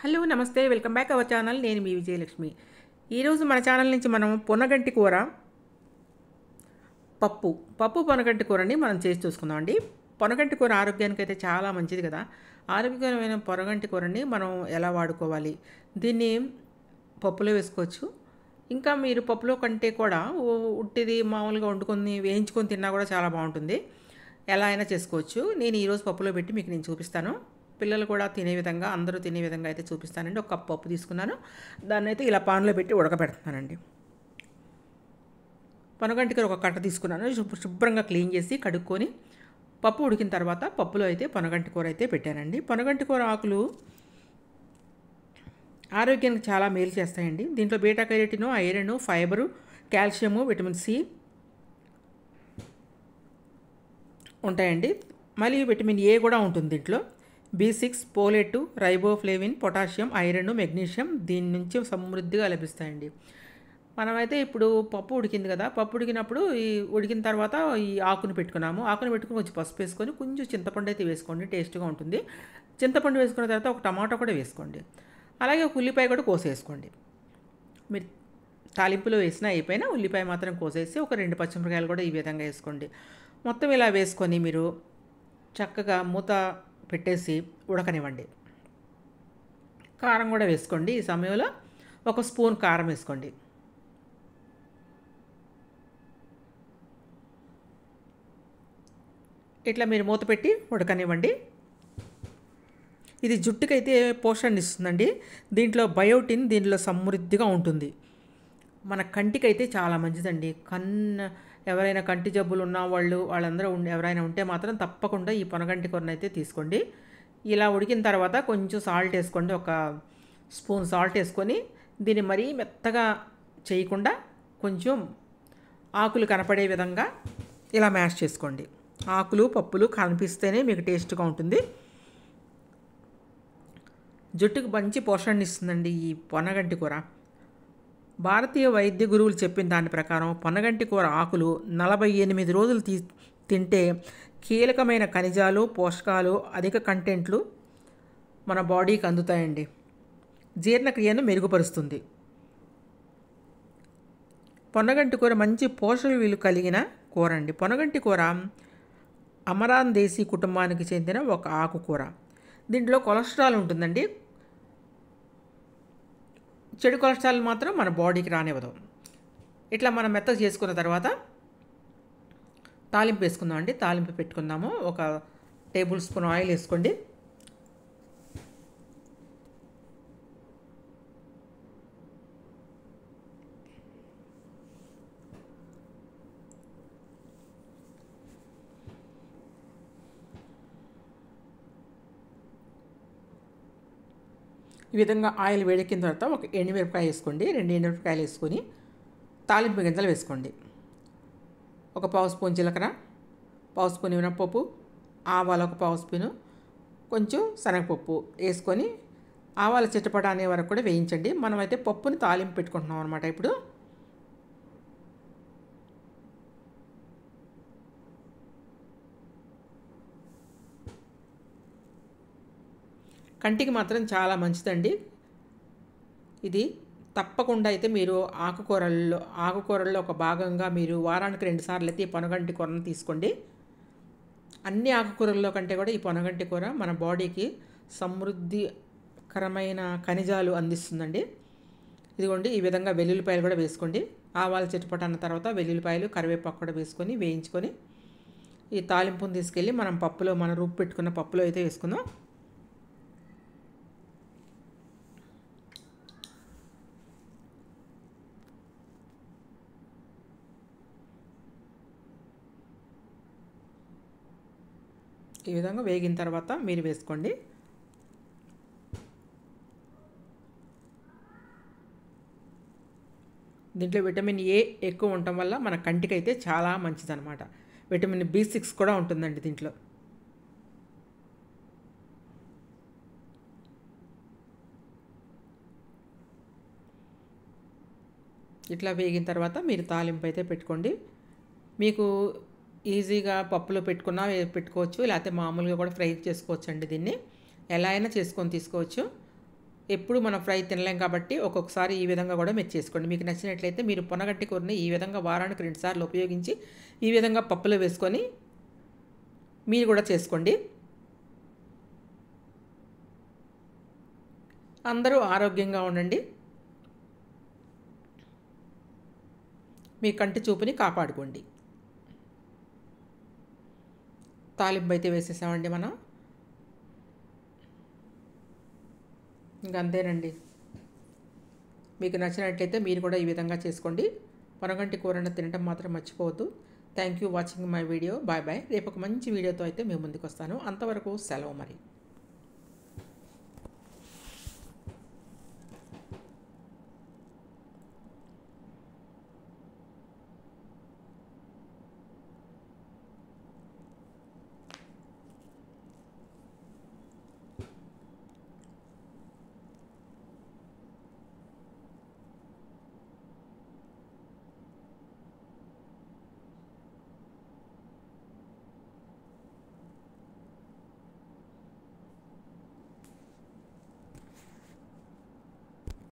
Hello నమస్తే welcome back our channel. నేను మీ విజయలక్ష్మి. ఈరోజు మన ఛానల్ నుంచి మనం పొనగంటి కూర పప్పు పొనగంటి కూరని మనం చేసి చూసుకుందామండి. పొనగంటి కూర ఆరోగ్యానికి అయితే చాలా మంచిది కదా. ఆరోగ్యకరమైన పొనగంటి కూరని మనం ఎలా వాడుకోవాలి, దీన్ని పప్పులో వేసుకోవచ్చు. ఇంకా మీరు పప్పులో కంటే కూడా ఉట్టిది మామూలుగా వండుకొని వేయించుకొని తిన్నా కూడా చాలా బాగుంటుంది. ఎలా అయినా చేసుకోవచ్చు. నేను ఈరోజు పప్పులో పెట్టి మీకు నేను చూపిస్తాను. పిల్లలు కూడా తినే విధంగా, అందరూ తినే విధంగా అయితే చూపిస్తానండి. ఒక కప్పు పప్పు తీసుకున్నాను. దాన్ని అయితే ఇలా పాన్లో పెట్టి ఉడకబెడుతున్నానండి. పొనగంటికి ఒక కట్ట తీసుకున్నాను. శుభ్రంగా క్లీన్ చేసి కడుక్కొని పప్పు ఉడికిన తర్వాత పప్పులో అయితే పొనగంటి కూర అయితే పెట్టానండి. పొనగంటి కూర ఆకులు ఆరోగ్యానికి చాలా మేలు చేస్తాయండి. దీంట్లో beta carotene, iron, fibre, calcium, vitamin C ఉంటాయండి. మళ్ళీ విటమిన్ ఏ కూడా ఉంటుంది దీంట్లో. B6, folate, riboflavin, potassium, iron, magnesium దీని నుంచి సమృద్ధిగా లభిస్తాయండి. మనమైతే ఇప్పుడు పప్పు ఉడికింది కదా, పప్పు ఉడికినప్పుడు ఉడికిన తర్వాత ఈ ఆకుని పెట్టుకున్నాము. ఆకుని పెట్టుకుని కొంచెం పసుపు వేసుకొని కొంచెం చింతపండు అయితే వేసుకోండి, టేస్ట్గా ఉంటుంది. చింతపండు వేసుకున్న తర్వాత ఒక టమాటా కూడా వేసుకోండి. అలాగే ఒక ఉల్లిపాయ కూడా కోసేసుకోండి. మీరు తాలింపులో వేసినా అయిపోయినా ఉల్లిపాయ మాత్రం కోసేసి ఒక 2 పచ్చిమిరకాయలు కూడా ఈ విధంగా వేసుకోండి. మొత్తం ఇలా వేసుకొని మీరు చక్కగా మూత పెట్టేసి ఉడకనివ్వండి. కారం కూడా వేసుకోండి. ఈ సమయంలో ఒక స్పూన్ కారం వేసుకోండి. ఇట్లా మీరు మూత పెట్టి ఉడకనివ్వండి. ఇది జుట్టుకైతే పోషణ ఇస్తుందండి. దీంట్లో బయోటిన్ దీంట్లో సమృద్ధిగా ఉంటుంది. మన కంటికైతే చాలా మంచిదండి. ఎవరైనా కంటి జబ్బులు ఉన్న వాళ్ళందరూ ఎవరైనా ఉంటే మాత్రం తప్పకుండా ఈ పొనగంటి కూరనైతే తీసుకోండి. ఇలా ఉడికిన తర్వాత కొంచెం సాల్ట్ వేసుకోండి. ఒక స్పూన్ సాల్ట్ వేసుకొని దీన్ని మరీ మెత్తగా చేయకుండా కొంచెం ఆకులు కనపడే విధంగా ఇలా మ్యాష్ చేసుకోండి. ఆకులు పప్పులు కనిపిస్తేనే మీకు టేస్ట్గా ఉంటుంది. జుట్టుకు మంచి పోషణ ఇస్తుందండి ఈ పొనగంటి కూర. భారతీయ వైద్య గురువులు చెప్పిన దాని ప్రకారం పొనగంటి కూర ఆకులు 48 రోజులు తింటే కీలకమైన ఖనిజాలు, పోషకాలు, అధిక కంటెంట్లు మన బాడీకి అందుతాయండి. జీర్ణక్రియను మెరుగుపరుస్తుంది. పొనగంటి కూర మంచి పోషక విలువ కలిగిన కూర అండి. పొనగంటి కూర అమరాంతేసి కుటుంబానికి చెందిన ఒక ఆకుకూర. దీంట్లో కొలెస్ట్రాల్ ఉంటుందండి. చెడు కొలెస్ట్రాల్ మాత్రం మన బాడీకి రానివ్వదు. ఇట్లా మనం మెత్తగా చేసుకున్న తర్వాత తాలింపు వేసుకుందామండి. తాలింపు పెట్టుకుందాము. ఒక టేబుల్ స్పూన్ ఆయిల్ వేసుకోండి. ఈ విధంగా ఆయిల్ వేడెక్కిన తర్వాత ఒక ఎండుమిరపకాయ వేసుకోండి. 2 ఎండుమిరపకాయలు వేసుకొని తాలింపు గింజలు వేసుకోండి. ఒక పావు స్పూన్ జీలకర్ర, పావు స్పూన్ మినపప్పు, ఆవాలు ఒక పావు స్పూను, కొంచెం శనగపప్పు వేసుకొని ఆవాలు చిట్టపట అనే వరకు కూడా వేయించండి. మనమైతే పప్పుని తాలింపు పెట్టుకుంటున్నాం అనమాట. ఇప్పుడు కంటికి మాత్రం చాలా మంచిదండి. ఇది తప్పకుండా అయితే మీరు ఆకుకూరల్లో ఒక భాగంగా మీరు వారానికి 2 సార్లు అయితే ఈ పొనగంటి కూరను తీసుకోండి. అన్ని ఆకుకూరల్లో కంటే కూడా ఈ పొనగంటి కూర మన బాడీకి సమృద్ధికరమైన ఖనిజాలు అందిస్తుందండి. ఇదిగోండి ఈ విధంగా వెల్లుల్లిపాయలు కూడా వేసుకోండి. ఆవాలు చిటపట అన్న తర్వాత వెల్లుల్లిపాయలు, కరివేపాకు కూడా వేసుకొని వేయించుకొని ఈ తాలింపుని తీసుకెళ్ళి మనం రుబ్బు పెట్టుకున్న పప్పులో అయితే వేసుకుందాం. ఈ విధంగా వేగిన తర్వాత మీరు వేసుకోండి. దీంట్లో విటమిన్ ఏ ఎక్కువ ఉండటం వల్ల మన కంటికి అయితే చాలా మంచిదన్నమాట. విటమిన్ B6 కూడా ఉంటుందండి దీంట్లో. ఇట్లా వేగిన తర్వాత మీరు తాలింపు అయితే పెట్టుకోండి. మీకు ఈజీగా పప్పులో పెట్టుకోవచ్చు, లేకపోతే మామూలుగా కూడా ఫ్రై చేసుకోవచ్చు అండి. దీన్ని ఎలా అయినా చేసుకొని తీసుకోవచ్చు. ఎప్పుడు మనం ఫ్రై తినలేం కాబట్టి ఒక్కొక్కసారి ఈ విధంగా కూడా మీరు చేసుకోండి. మీకు నచ్చినట్లయితే మీరు పొనగంటి కూరని ఈ విధంగా వారానికి 2 సార్లు ఉపయోగించి ఈ విధంగా పప్పులో వేసుకొని మీరు కూడా చేసుకోండి. అందరూ ఆరోగ్యంగా ఉండండి. మీ కంటి చూపుని కాపాడుకోండి. తాలింపు అయితే వేసేసామండి మనం. ఇంక అంతేనండి. మీకు నచ్చినట్లయితే మీరు కూడా ఈ విధంగా చేసుకోండి. పొనగంటి కూరను తినడం మాత్రం మర్చిపోవద్దు. Thank you watching my video. Bye bye. రేపు ఒక మంచి వీడియోతో అయితే మేము ముందుకు వస్తాను. అంతవరకు సెలవు మరి.